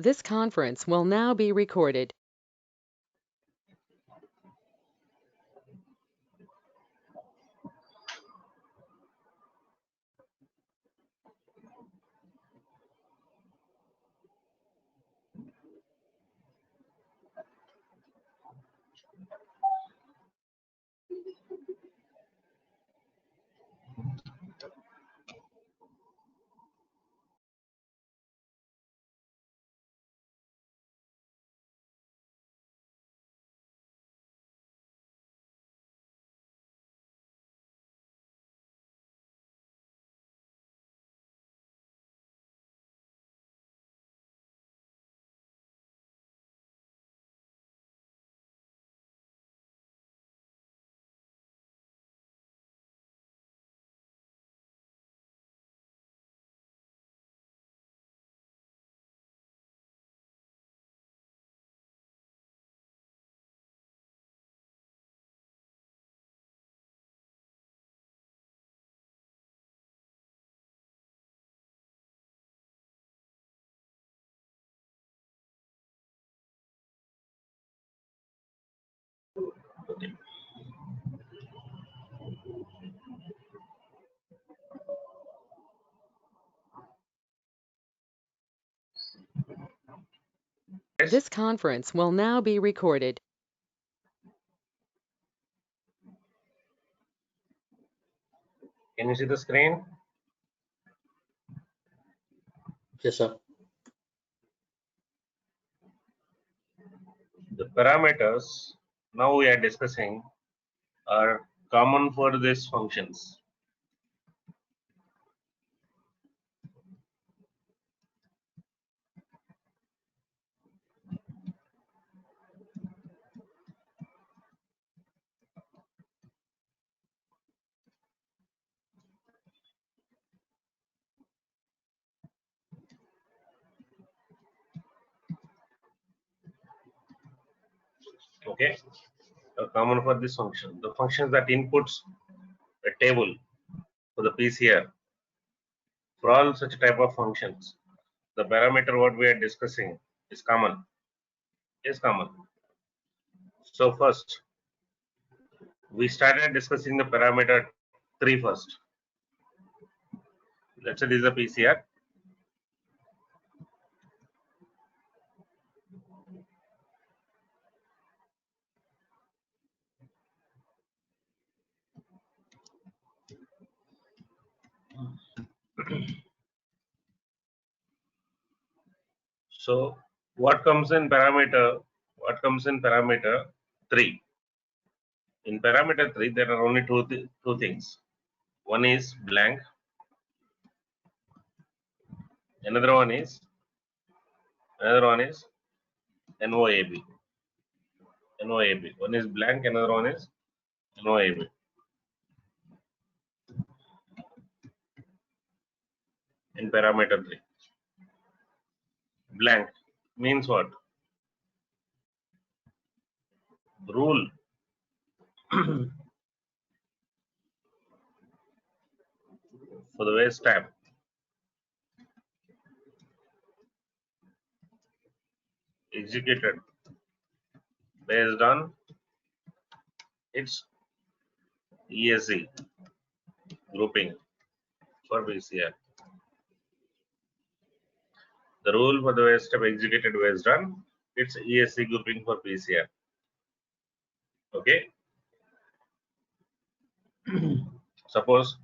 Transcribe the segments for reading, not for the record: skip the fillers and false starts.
This conference will now be recorded. This conference will now be recorded. Can you see the screen? Yes, sir. The parameters now we are discussing are common for these functions. Okay, common for this function. The functions that inputs a table for the PCR. For all such type of functions, the parameter what we are discussing is common. Is common. So first, we started discussing the parameter 3 first. Let's say this is a PCR. So what comes in parameter? What comes in parameter 3? In parameter 3, there are only two things. One is blank. Another one is NOAB. NOAB. One is blank. Another one is NOAB. In parameter 3, blank means what? Rule. For the waste tab. Executed based on its ESE grouping for PCR. The rule for the waste tab executed based on its ESE grouping for PCR. Okay. Suppose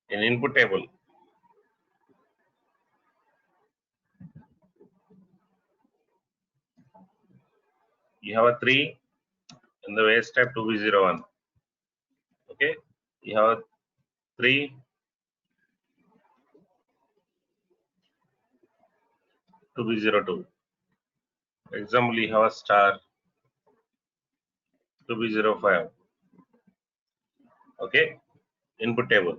in input table, you have a 3 in the waste tab 2B01. Okay, you have a 3 2B02. Example, you have a star 2B05. Okay, input table.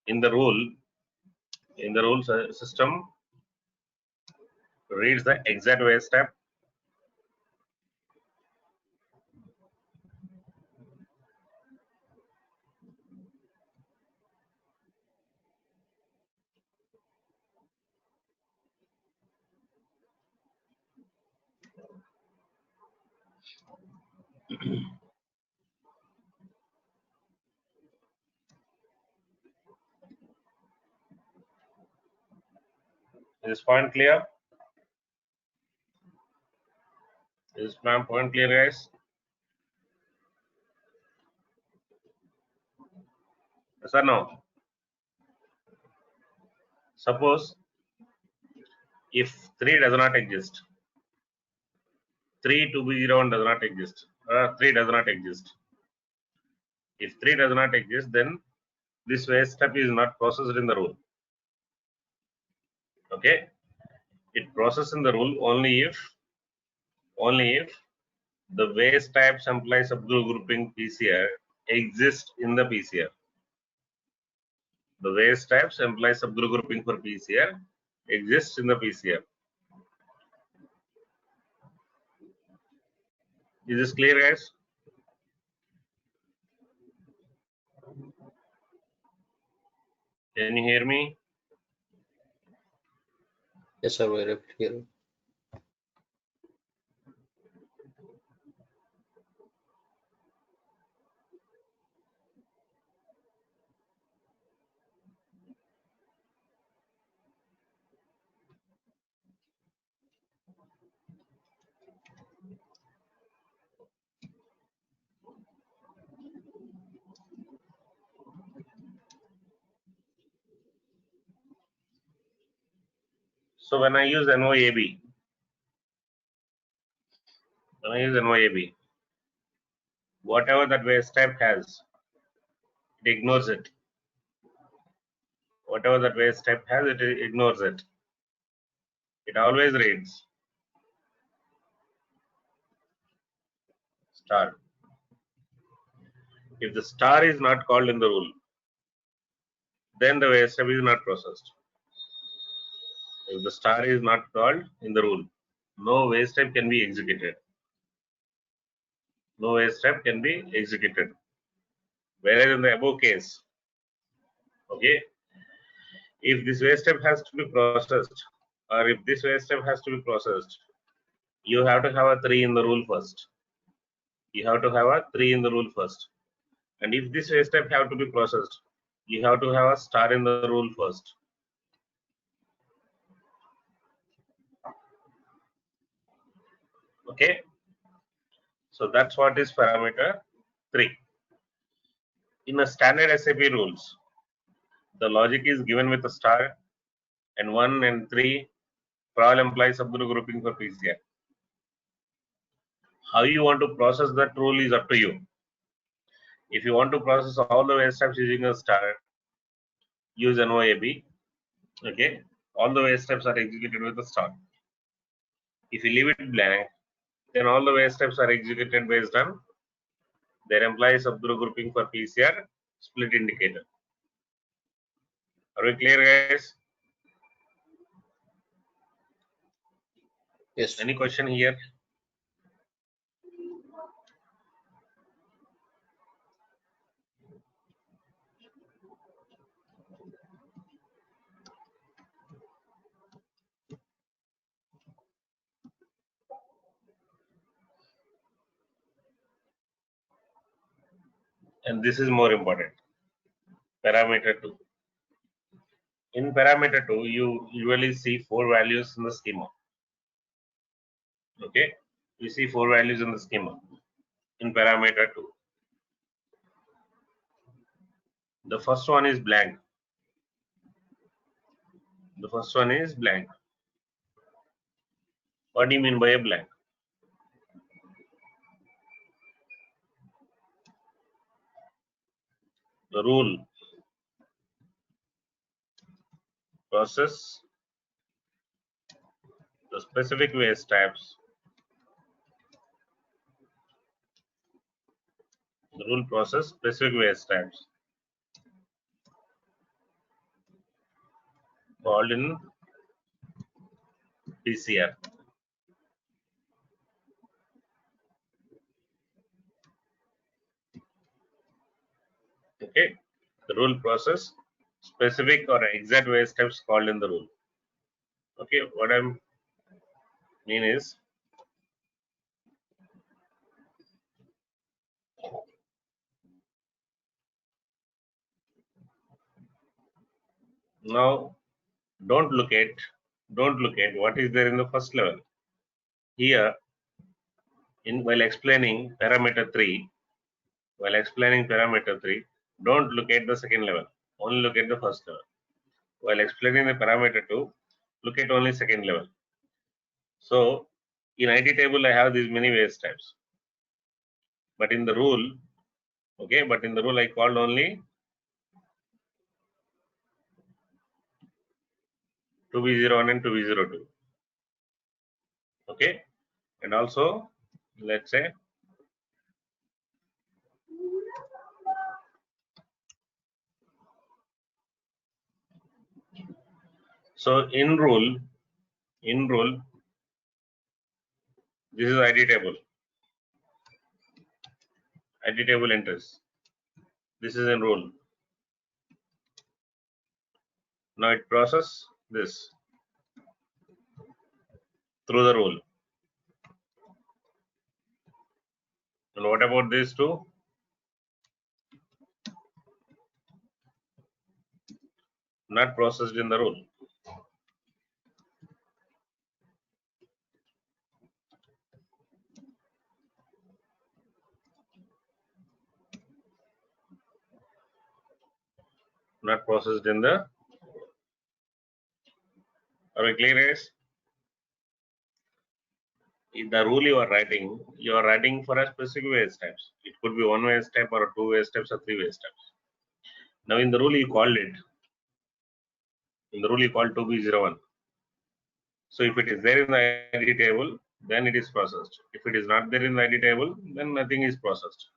In the rule system reads the exact waste tab. Is this point clear? Is this point clear, guys? Yes or no? Suppose if 3 does not exist, 3 to be 0 does not exist, 3 does not exist. If 3 does not exist, then this waste step is not processed in the rule. Okay, it processed in the rule only if the waste type supply subgroup grouping PCR exists in the PCR. The waste types imply subgroup grouping for PCR exists in the PCR. Is this clear, guys? Can you hear me? Yes, sir. Very clear. So when I use NOAB, whatever that waste type has, it ignores it. Whatever that waste type has, it ignores it. It always reads star. If the star is not called in the rule, then the waste type is not processed. If the star is not called in the rule, no waste type can be executed. No waste type can be executed. Whereas in the above case, okay, if this waste step has to be processed, or if this waste step has to be processed, you have to have a 3 in the rule first. You have to have a 3 in the rule first. And if this waste step have to be processed, you have to have a star in the rule first. Okay. So that's what is parameter 3. In a standard SAP rules, the logic is given with a star, and 1 and 3 for all employee subgroup grouping for PCR. How you want to process that rule is up to you. If you want to process all the waste steps using a star, use NOAB. Okay, all the waste steps are executed with a star. If you leave it blank, then all the waste steps are executed based on their employee subgroup grouping for PCR split indicator. Are we clear, guys? Yes. Any question here? And this is more important. Parameter 2. In parameter 2, you usually see 4 values in the schema. Okay, you see 4 values in the schema in parameter 2. The first one is blank. The first one is blank. What do you mean by a blank? The rule process the specific waste types. The rule process specific waste types called in PCR. Okay, the rule process specific or exact waste types called in the rule. Okay, what I mean is Now don't look at what is there in the first level. Here, while explaining parameter 3, don't look at the second level. Only look at the first level. While explaining the parameter 2, look at only second level. So in ID table, I have these many waste types. But in the rule, I called only 2B01 and 2B02. Okay. And also, let's say, so in rule, this is ID table entries. This is in rule. Now it process this through the rule. And what about these two? Not processed in the rule. Not processed in the. Are we clear, guys? In the rule you are writing for a specific waste types. It could be one waste type or two waste types or three waste types. Now in the rule you called it. In the rule you called 2B01. So if it is there in the ID table, then it is processed. If it is not there in the ID table, then nothing is processed.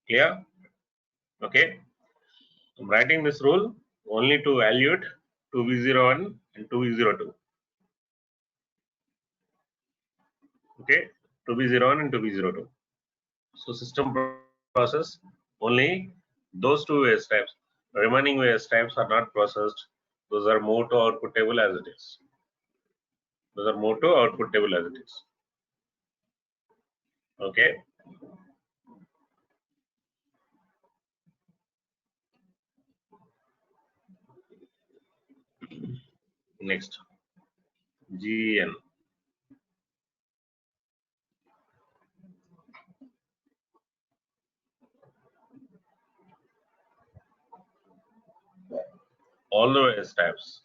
Clear? Okay. I'm writing this rule only to evaluate 2B01 and 2B02. Okay, 2B01 and 2B02. So system process only those two waste types. Remaining waste types are not processed. Those are moved to output table as it is. Okay. Next, GN. All the waste types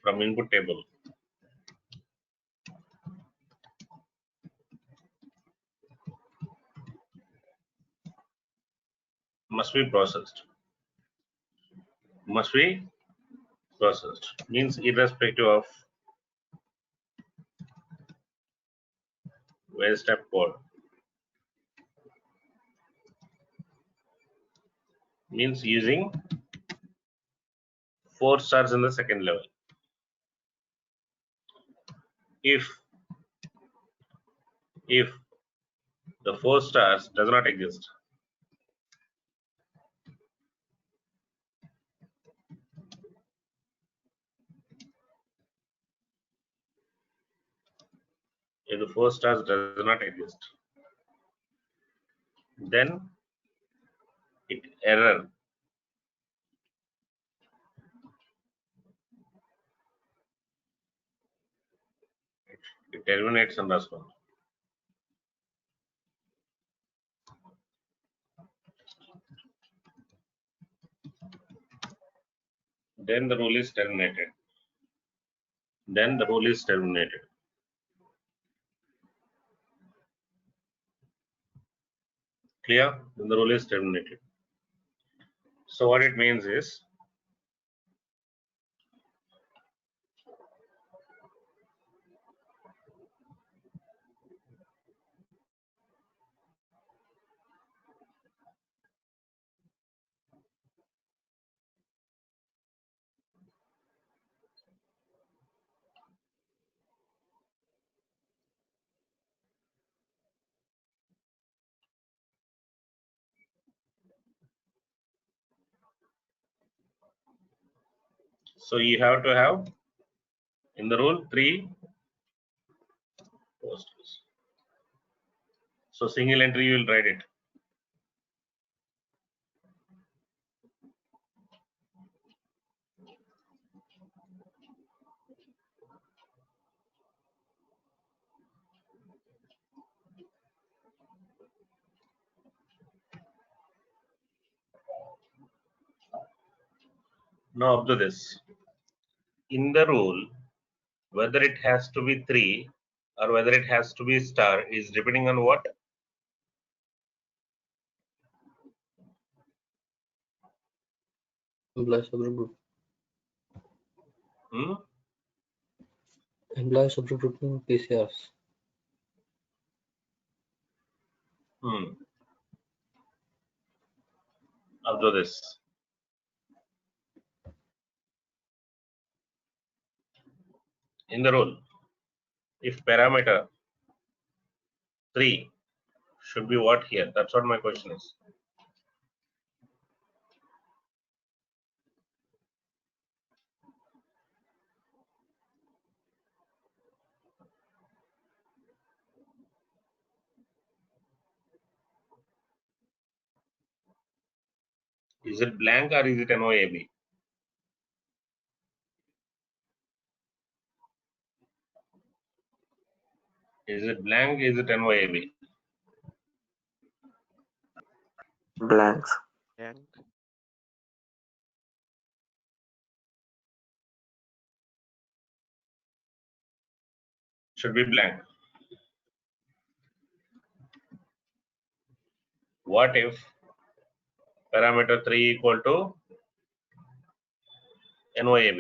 from input table must be processed. Means irrespective of waste type code. Means using 4 stars in the second level. If the 4 stars does not exist, then it error. It terminates and respond. Then the rule is terminated. Clear? Then the rule is terminated. So what it means is, so you have to have in the rule 3 posters. So single entry you will write it. Now observe this. In the rule, whether it has to be 3 or whether it has to be star is depending on what? Employee subgroup. Hmm? Employee subgroup PCRs. Observe this. In the rule, if parameter 3 should be what here? That's what my question is. Is it blank or is it NOAB? Is it blank? Is it NOAB? Blanks. Blank. Should be blank. What if parameter 3 equal to NOAB?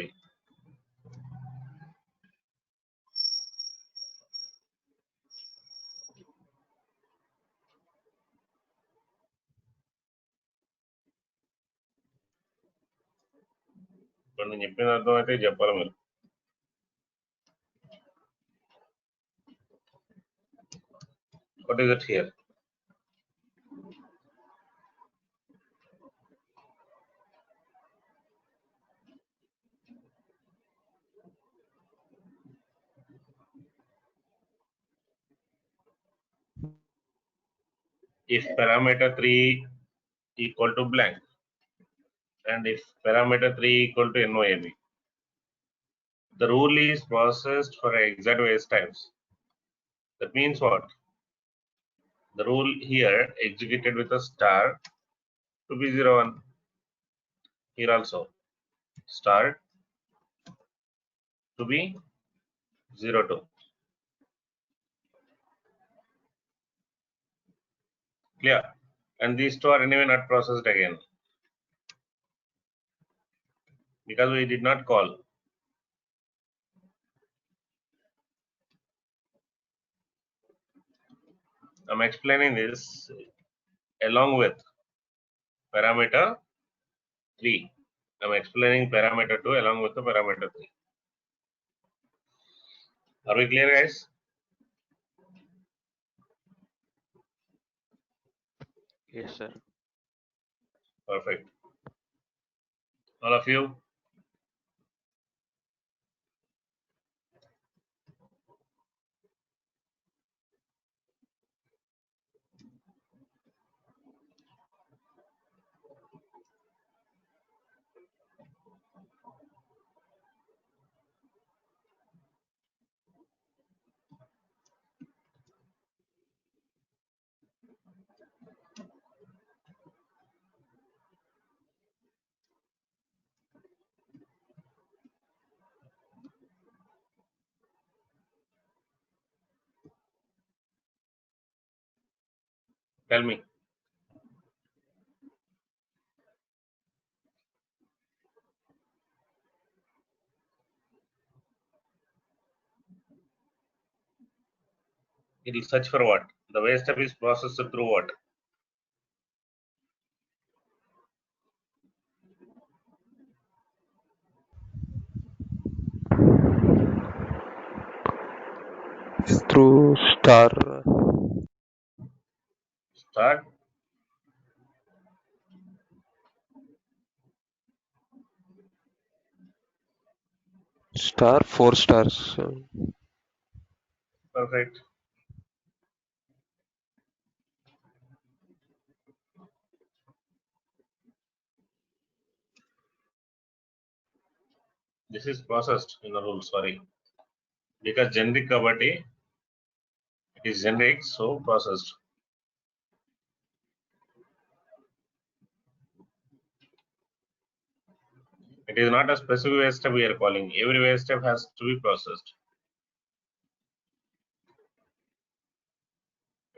ఇప్పుడు నేను చెప్పిన అర్థం అయితే చెప్పాలి మీరు. What is it here? If parameter 3 equal to blank and if parameter 3 equal to NOAB, the rule is processed for exact waste times. That means what? The rule here executed with a star to be 01. Here also star to be 02. Clear? And these two are anyway not processed again because we did not call. I'm explaining this along with parameter 3. I'm explaining parameter 2 along with the parameter 3. Are we clear, guys? Yes, sir. Perfect. All of you? Tell me. It will search for what? The waste step is processed through what? Through star. Start. Star 4 stars. Perfect. This is processed in the rule, sorry. Because generic kabatti, it is generic, so processed. It is not a specific wait step we are calling. Every wait step has to be processed.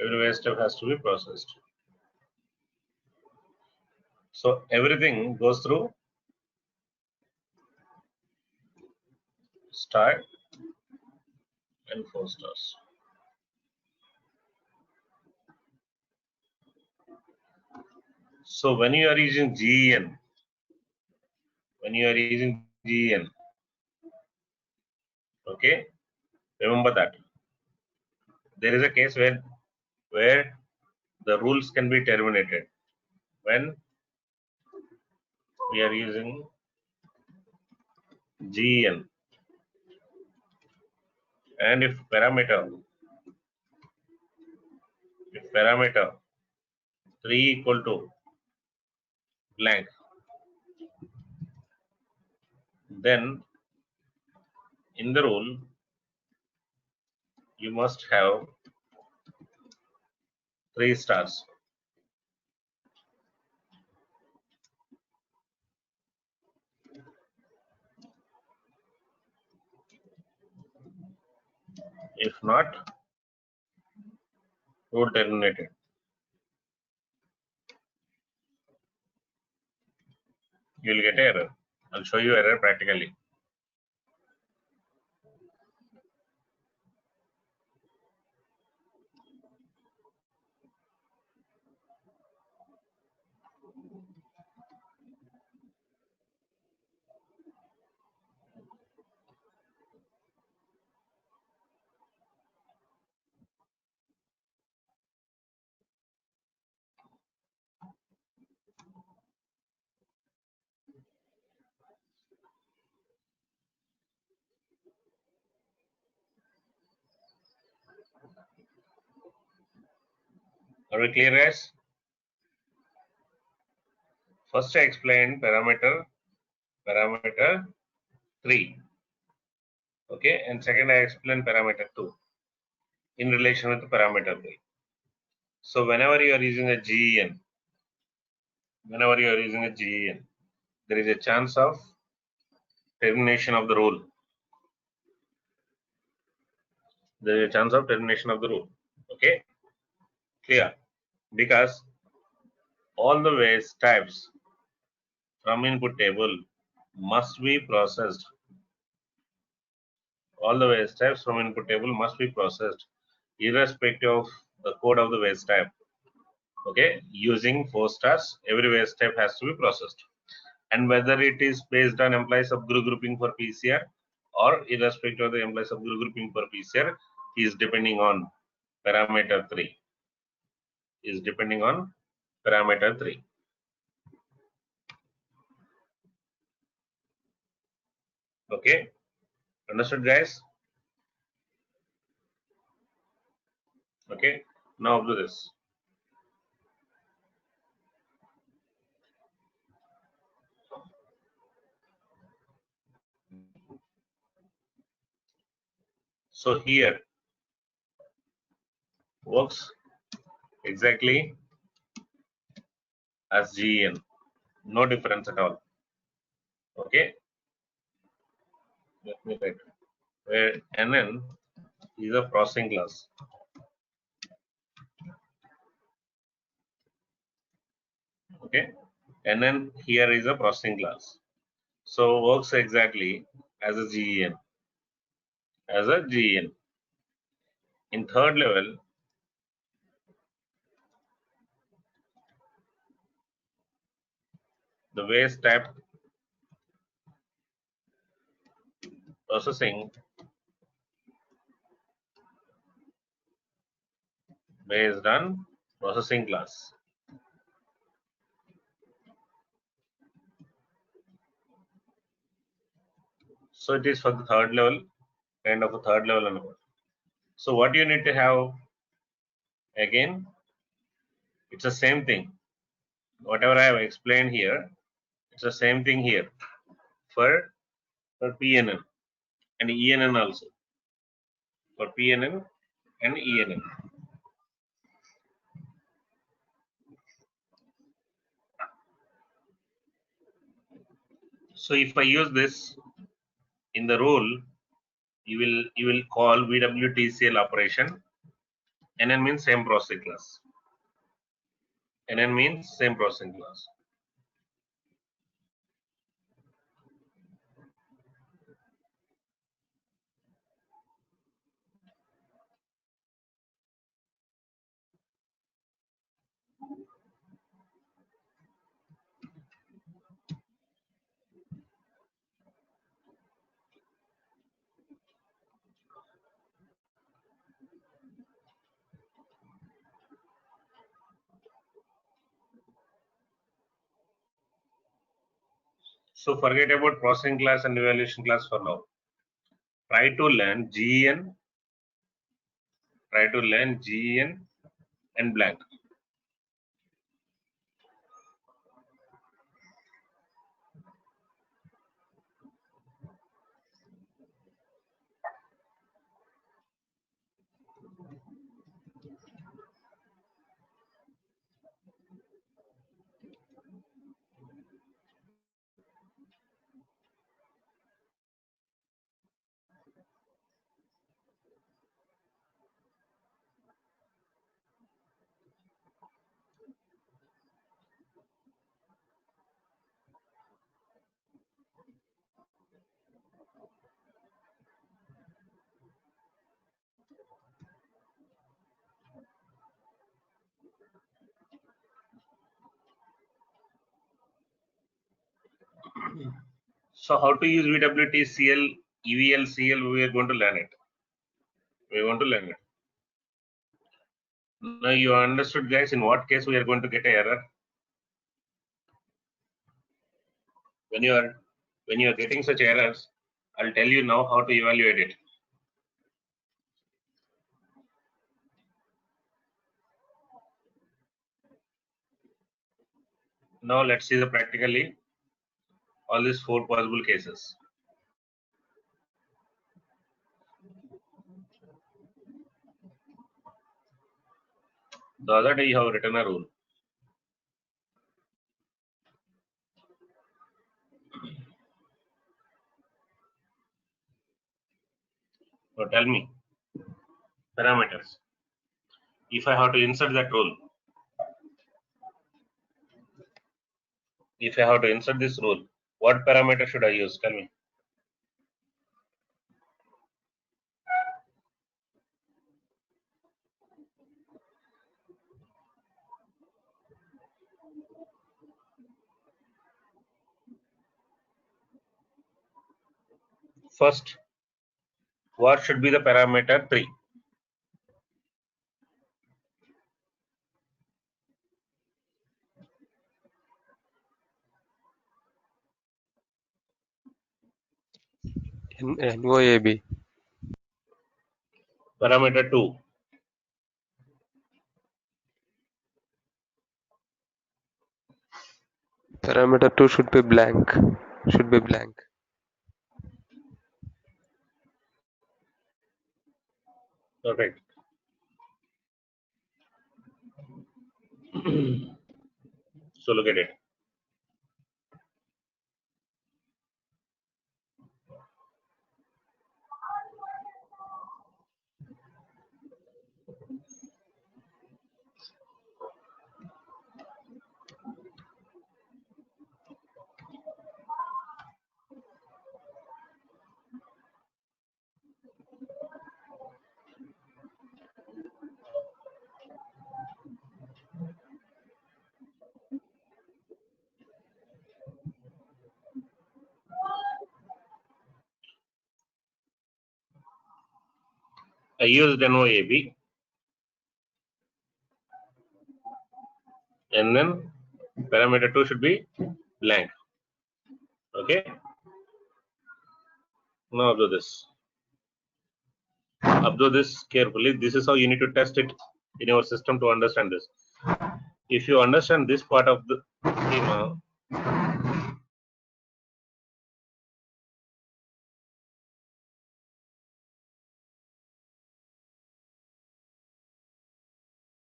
Every wait step has to be processed. So everything goes through star and 4 stars. So when you are using GEN, okay, remember that there is a case where the rules can be terminated when we are using GEN, and if parameter 3 equal to blank, then in the rule you must have 3 stars. If not, rule terminated. You will get error. I'll show you error practically. Are we clear, guys? First I explained parameter 3, okay, and second I explained parameter 2 in relation with the parameter 3. So whenever you are using a GEN, there is a chance of termination of the rule. There is a chance of termination of the rule. Okay, clear? Because all the waste types from input table must be processed. All the waste types from input table must be processed, irrespective of the code of the waste type. Okay, using 4 stars, every waste type has to be processed, and whether it is based on employee subgroup grouping for PCR or irrespective of the employee subgroup grouping for PCR is depending on parameter 3. Okay, understood, guys? Okay, now do this. So here works exactly as GEN, no difference at all. Okay, let me write where NN is a processing class. Okay, NN here is a processing class, so works exactly as a GEN. In third level, the waste type processing based on processing class. So it is for the third level, kind of a third level and above. So what you need to have again, it's the same thing. Whatever I have explained here, it's the same thing here for PNN and ENN also. For PNN and ENN. So if I use this in the rule, you will call VWTCL operation. NN means same processing class. NN means same processing class. So forget about processing class and evaluation class for now. Try to learn GEN. Try to learn GEN and blank. So how to use VWTCL, EVLCL, we are going to learn it. We want to learn it. Now you understood, guys, in what case we are going to get an error. When you are getting such errors, I'll tell you now how to evaluate it. Now let's see the practically all these 4 possible cases. The other day you have written a rule. So tell me parameters. If I have to insert that rule, if I have to insert this rule, what parameter should I use? Tell me. First, what should be the parameter 3? NOAB. Parameter 2. Parameter 2 should be blank. Should be blank. Perfect. So look at it. I used NOAB, and then parameter 2 should be blank. Okay. Now observe this. Observe this carefully. This is how you need to test it in your system to understand this. If you understand this part of the schema,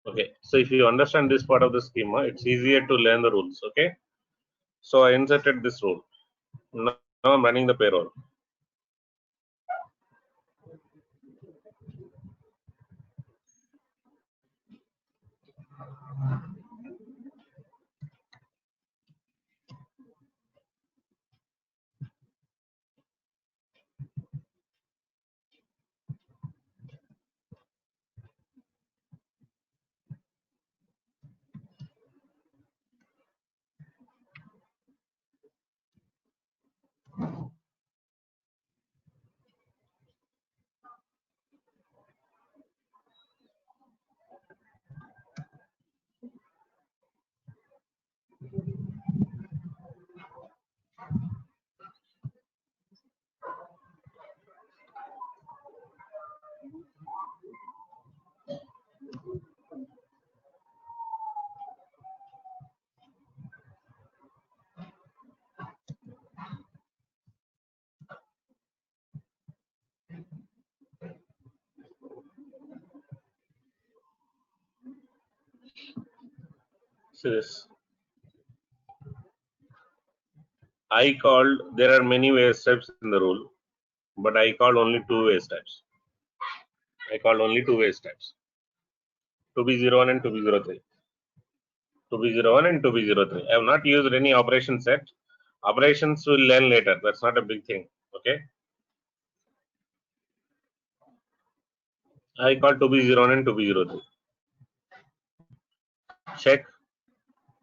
okay. So if you understand this part of the schema, it's easier to learn the rules. Okay. So I inserted this rule. Now I'm running the payroll. See this. I called, there are many waste types in the rule, but I called only two waste types. I called only two waste types. 2B01 and 2B03. 2B01 and 2B03. I have not used any operation set. Operations will learn later. That's not a big thing. Okay. I call 2B01 and 2B03. Check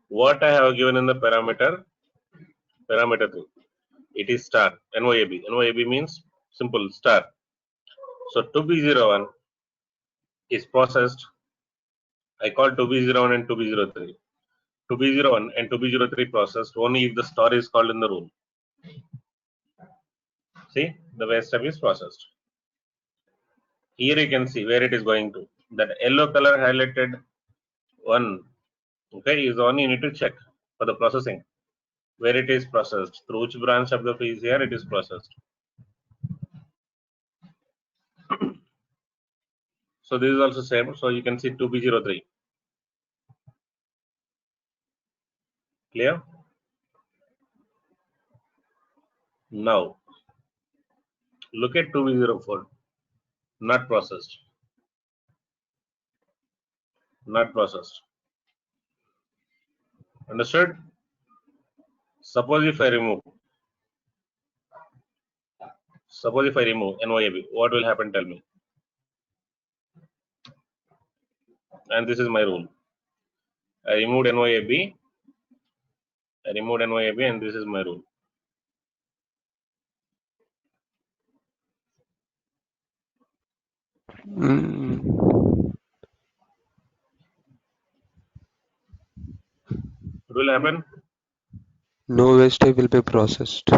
what I have given in the parameter 3. It is star NYAB. NYAB means simple star. So 2B01 is processed. I call 2B01 and 2B03. 2B01 and 2B03 processed only if the star is called in the rule. See, the waste step is processed. Here you can see where it is going to. That yellow color highlighted one, okay, is the one you need to check for the processing. Where it is processed, through which branch of the PCR it is processed. So this is also same. So you can see 2B03. Clear? Now look at 2B04. Not processed. Not processed. Understood? Suppose if I remove NYAB, what will happen? Tell me. And this is my rule. I removed NYAB, and this is my rule. What will happen? No waste type will be processed.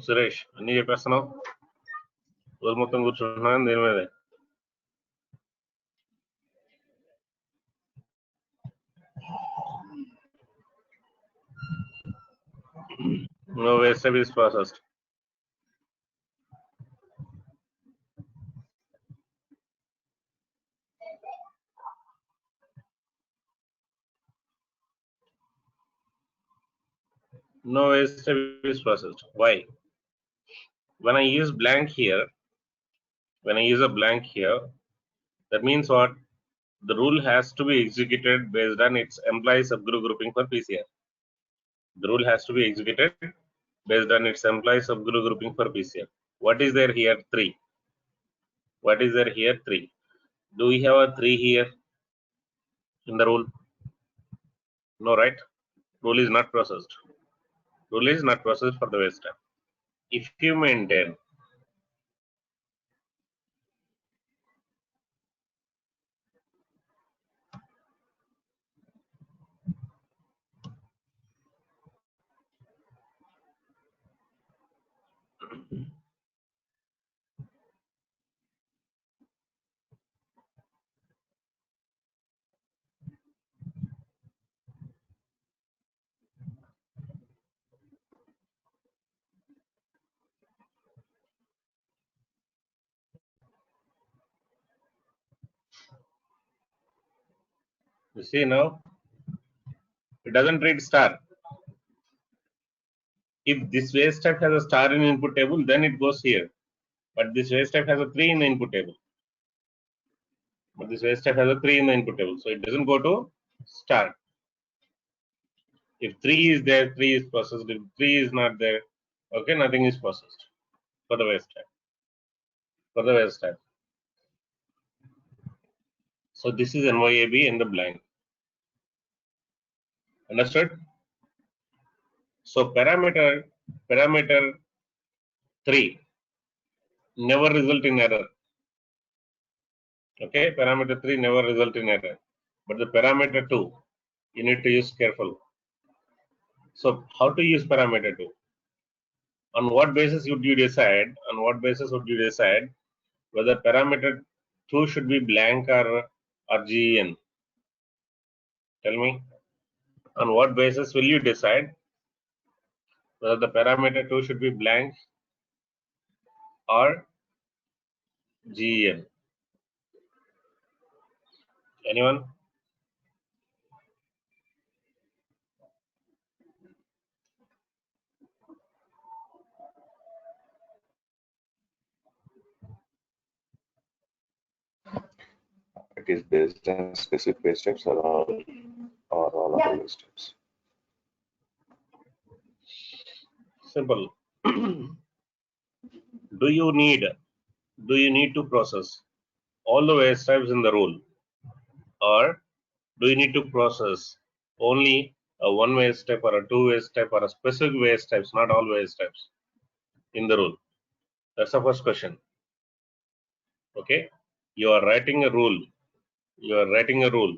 Suresh, అన్ని చెప్పేస్తున్నావు రోజు మొత్తం కూర్చుంటున్నాను దేని మీద No waste type is processed. No waste type is processed. Why? When I use blank here, that means what? The rule has to be executed based on its employee subgroup grouping for PCR. The rule has to be executed based on its employee subgroup grouping for PCR. What is there here? 3. What is there here? 3. Do we have a 3 here in the rule? No, right? Rule is not processed. Rule is not processed for the waste time. If you maintain you see now, it doesn't read star. If this waste type has a star in input table, then it goes here. But this waste type has a 3 in the input table. But this waste type has a 3 in the input table. So it doesn't go to star. If 3 is there, 3 is processed. If 3 is not there, okay, nothing is processed for the waste type. For the waste type. So this is NYAB in the blank. Understood? So parameter 3 never result in error. Okay, parameter 3 never result in error. But the parameter 2, you need to use careful. So how to use parameter 2? On what basis would you decide? On what basis would you decide whether parameter 2 should be blank or GEN? Tell me. On what basis will you decide whether the parameter 2 should be blank or GEN? Anyone? It is based on specific waste types or all other waste types. Simple. Do you need to process all the waste types in the rule, or do you need to process only a one waste type or a two waste type or a specific waste types, not all waste types in the rule? That's the first question. Okay, you are writing a rule. You are writing a rule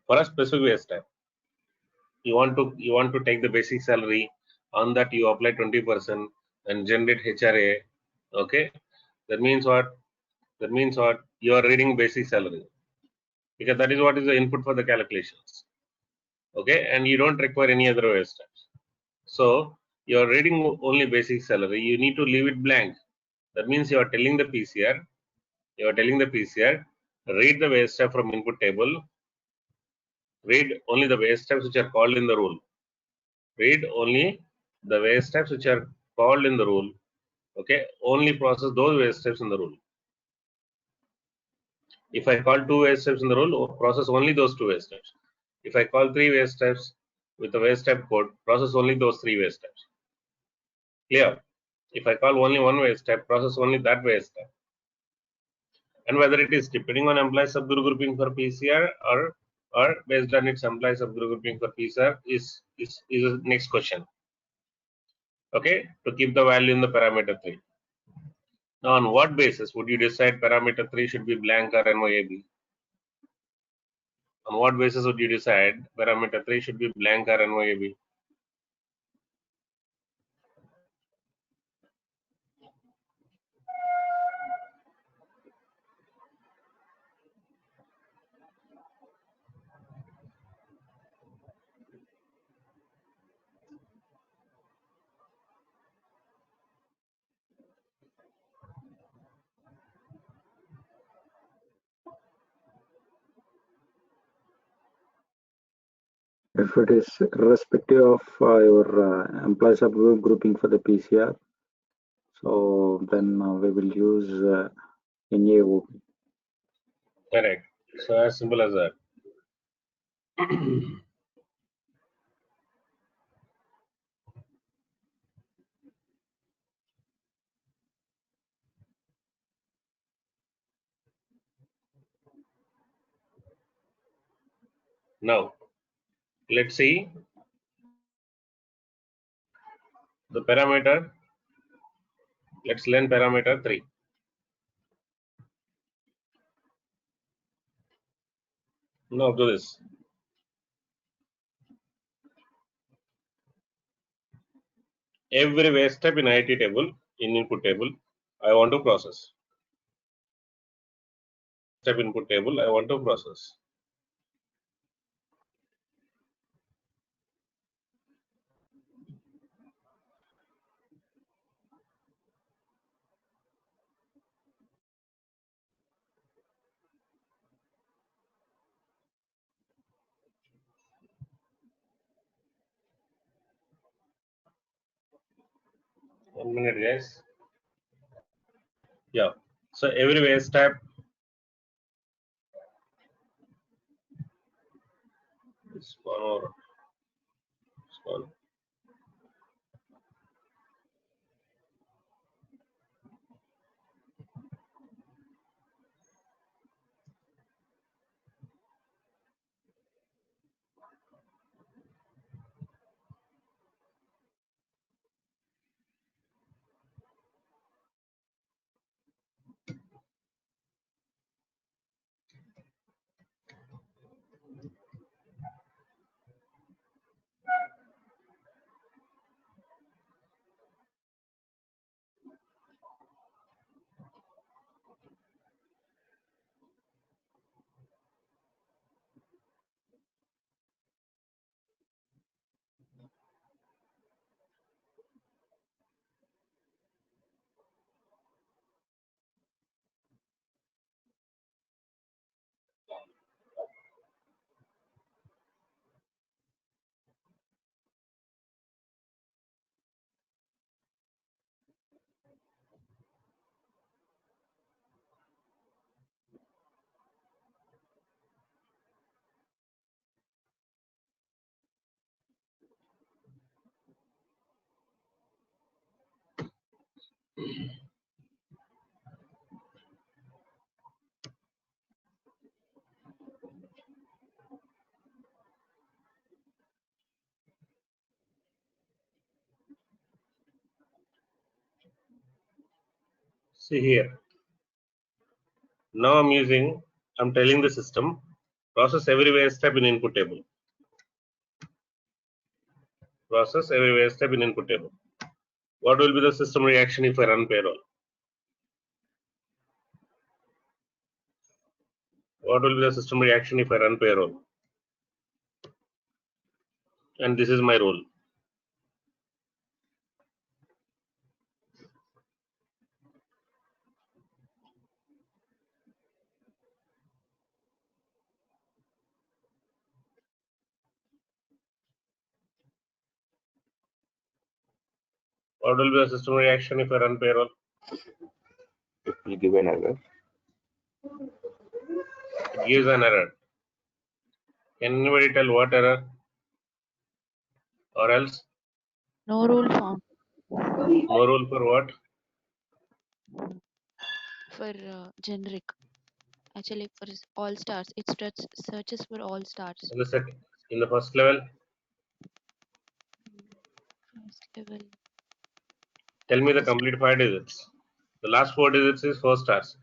for a specific waste type. You want to take the basic salary. On that you apply 20% and generate HRA. Okay, that means what? That means what? You are reading basic salary, because that is what is the input for the calculations. Okay, and you don't require any other waste types. So you are reading only basic salary. You need to leave it blank. That means you are telling the PCR. You are telling the PCR, read the waste type from input table. Read only the waste types which are called in the rule. Read only the waste types which are called in the rule. Okay, only process those waste types in the rule. If I call two waste types in the rule, process only those two waste types. If I call three waste types with the waste type code, process only those three waste types. Clear? If I call only one waste type, process only that waste type. And whether it is depending on employee subgroup grouping for PCR or based on its employee subgroup grouping for PCR is the next question. Okay, to keep the value in the parameter 3. Now, on what basis would you decide parameter 3 should be blank or NYAB? On what basis would you decide parameter 3 should be blank or NYAB? If it is irrespective of your employee subgroup grouping for the PCR, so then we will use NAOP. Correct. So as simple as that. Now, let's see the parameter. Let's learn parameter 3. Now do this. Every waste type in IT table, in input table, I want to process. Step input table, I want to process. 1 minute, guys. Yeah. So every waste type is one or one. See here. Now I'm telling the system, process every waste step in input table. Process every waste step in input table. What will be the system reaction if I run payroll? What will be the system reaction if I run payroll? And this is my role. What will be the system reaction if I run payroll? It will give an error. It gives an error. Can anybody tell what error? Or else? No rule found No rule for what? for generic. Actually, for all stars, it searches for all stars. In the first level, First level. tell me the complete 5 digits. The last 4 digits is 4 stars.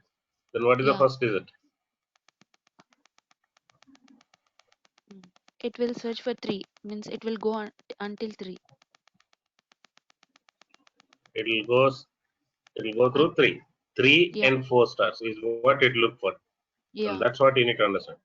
Then what is the Yeah. first digit? It will search for 3. Means it will go on until 3. It will go through 3. 3 Yeah. and 4 stars is what it look for. Yeah. And that's what you need to understand.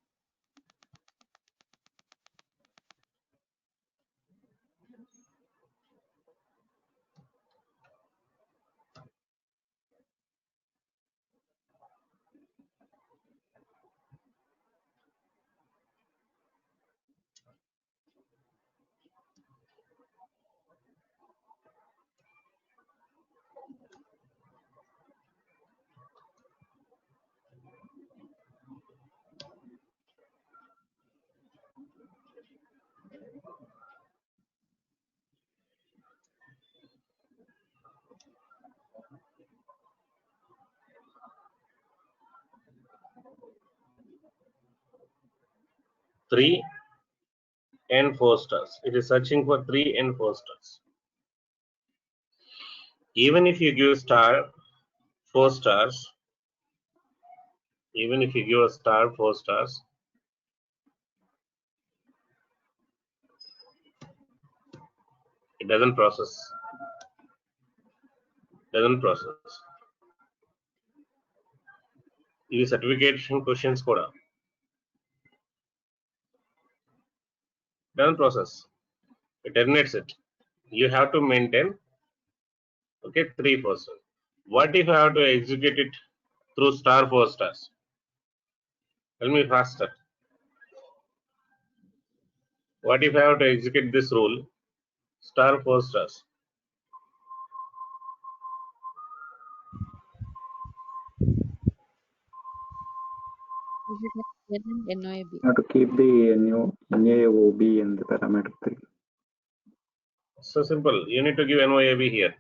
Three and 4 stars. It is searching for 3 and 4 stars. Even if you give star 4 stars, even if you give a star 4 stars, it doesn't process. ఇది certification questions కూడా doesn't process. It terminates it. You have to maintain 3%. What if I have to execute it through star 4 stars? Tell me faster. What if I have to execute this rule star 4 stars? Is it an NOAB? You have to keep the NAOB in the parameter 3. So simple. You need to give NOAB here.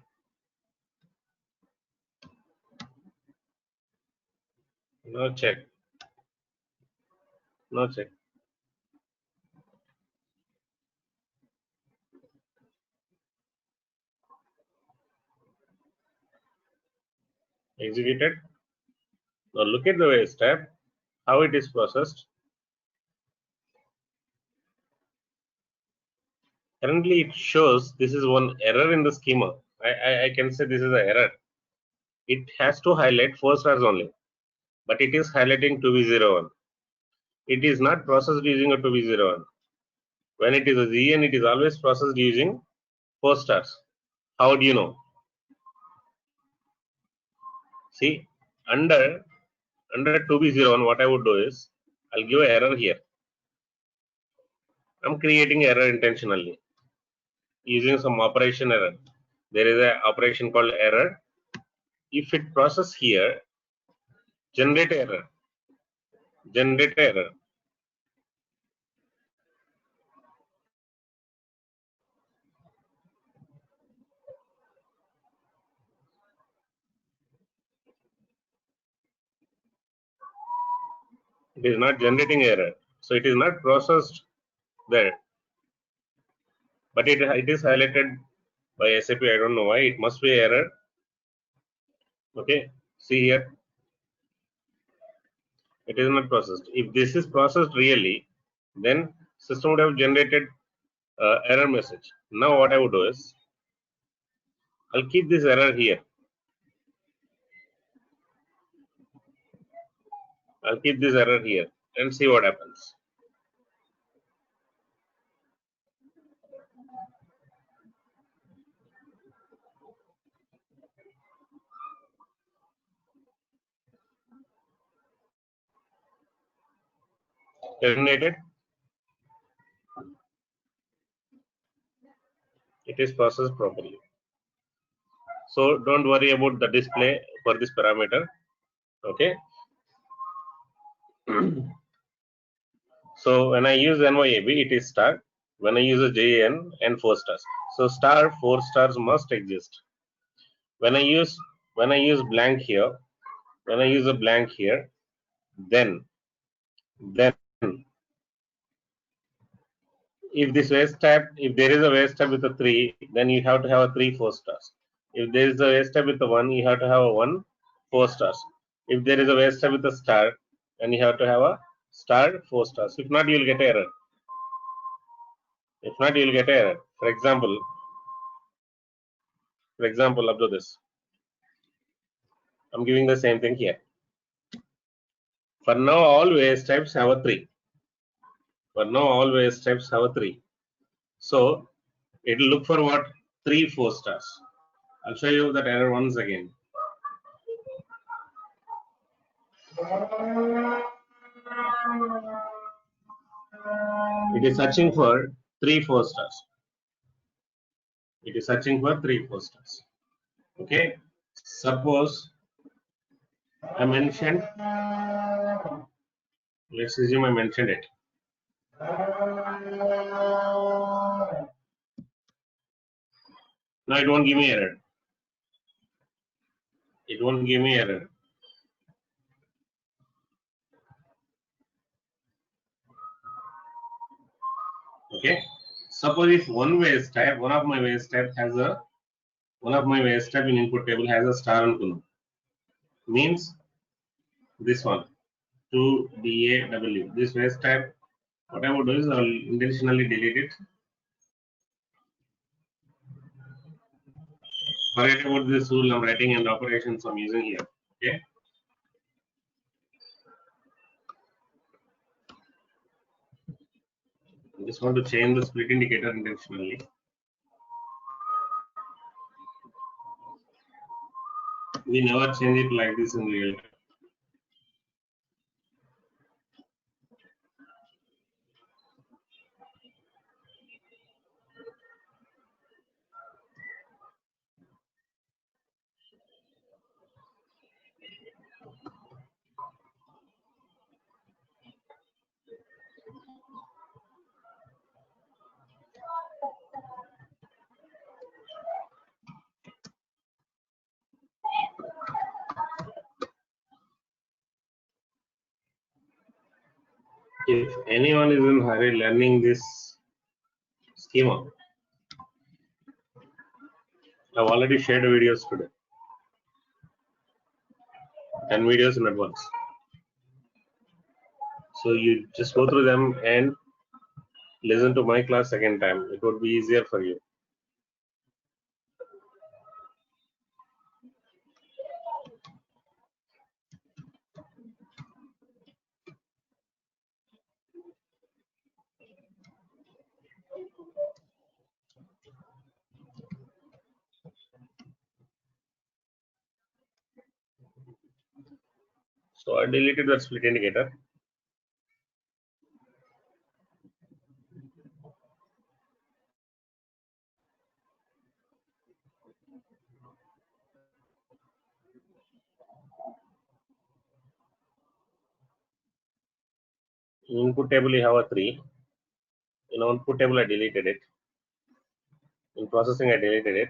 No check. No check. Executed. Now look at the waste tab, how it is processed. Currently it shows this is one error in the schema. I can say this is an error. It has to highlight 4 stars only, but it is highlighting 2B01. It is not processed using a 2B01. When it is a ZN, it is always processed using 4 stars. How do you know? See, under 2B01, what I would do is, I'll give an error here. I'm creating error intentionally using some operation error. There is an operation called error. If it process here, generate error. Generate error. It is not generating error. So it is not processed there. But it is highlighted by SAP. I don't know why. It must be error. Okay. See here. It is not processed. If this is processed really, then system would have generated error message. Now what I would do is, I'll keep this error here. I'll keep this error here and see what happens. Terminated. It is processed properly. So don't worry about the display for this parameter. Okay. So when I use NYAB, it is star. When I use a JN and 4 stars. So star 4 stars must exist. When I use blank here, when I use a blank here, then if this waste tab, if there is a waste tab with a 3, then you have to have a 3 4 stars. If there is a waste tab with a 1, you have to have a 1 4 stars. If there is a waste tab with a star, then you have to have a star 4 stars. If not, you will get error. If not, you will get error. For example, observe this. I'm giving the same thing here. For now, all waste types have a 3. For now, all waste types have a 3. So it will look for what? 3 4 stars. I'll show you that error once again. It is searching for 3 4 stars. It is searching for 3 4 stars. Okay. Suppose I mentioned, let's assume I mentioned it. Now it won't give me error. It won't give me error. Okay. Suppose if one of my waste type has a in input table has a star on column, means this one 2DAW. This waste type, what I would do is I'll intentionally delete it. Forget about this rule I'm writing and the operations I'm using here. Okay. I just want to change the split indicator intentionally. We never change it like this in real time. If anyone is in hurry learning this schema, I've already shared videos today, 10 videos in advance. So you just go through them and listen to my class second time. It would be easier for you. So I deleted that split indicator. In input table you have a 3. In output table I deleted it. In processing I deleted it.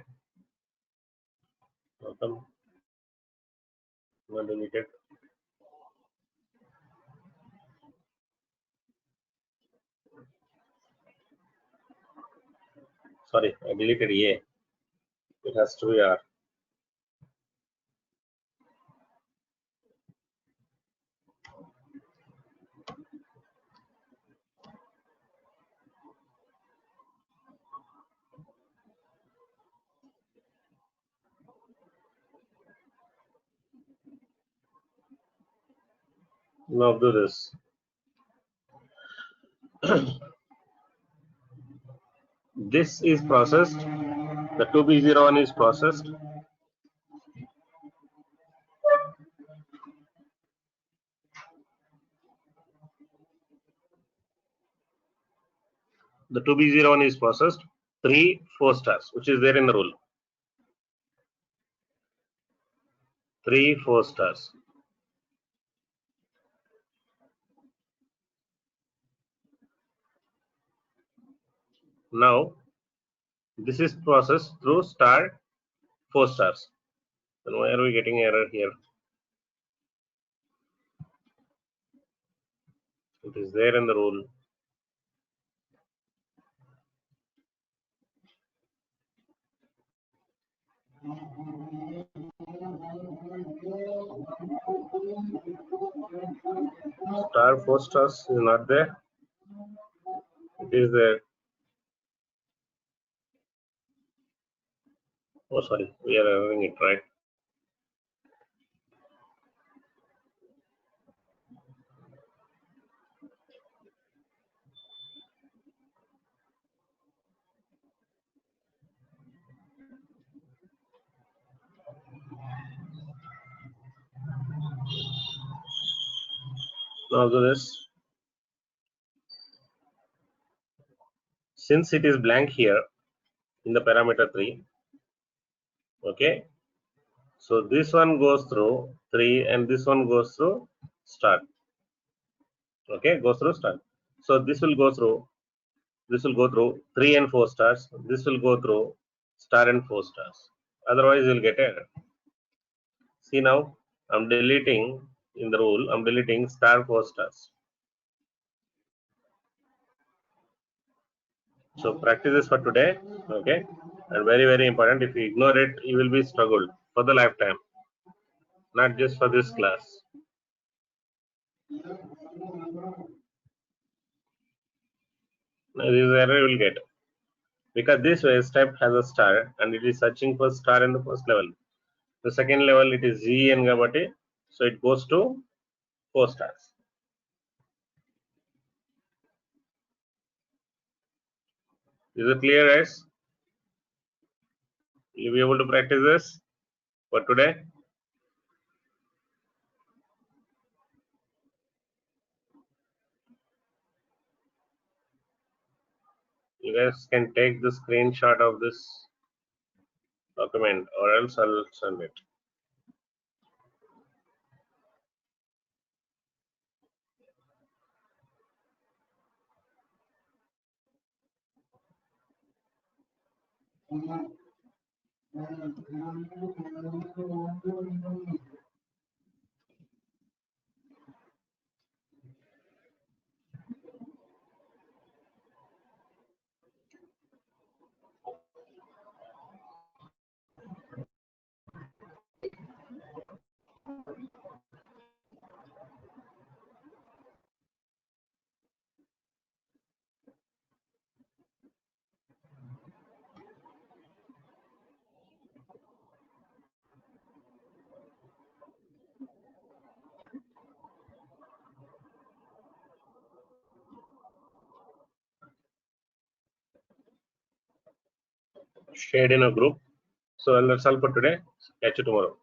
Not deleted. Sorry, I deleted A. It has to be R. Now do this. This is processed. The 2B01 is processed. The 2B01 is processed. 3 4 stars, which is there in the rule. 3 4 stars. Now this is processed through star 4 stars. Then why are we getting error here? It is there in the rule. Star 4 stars is not there. It is there. Oh, sorry, we are erroring it, right? Now do this. Since it is blank here in the parameter 3, okay, so this one goes through 3 and this one goes through start. Okay, goes through start. So this will go through 3 and 4 stars. This will go through star and 4 stars. Otherwise you'll get error. See, now I'm deleting in the rule, I'm deleting star 4 stars. So practice this for today, okay, and very important. If you ignore it, you will be struggled for the lifetime, not just for this class. Now this error you will get because this step has a star and it is searching for star in the first level. The second level it is Z and Gabati, so it goes to 4 stars. Is it clear, guys? You'll be able to practice this for today. You guys can take the screenshot of this document or else I'll send it. shared in a group. So that's all for today. Catch you tomorrow.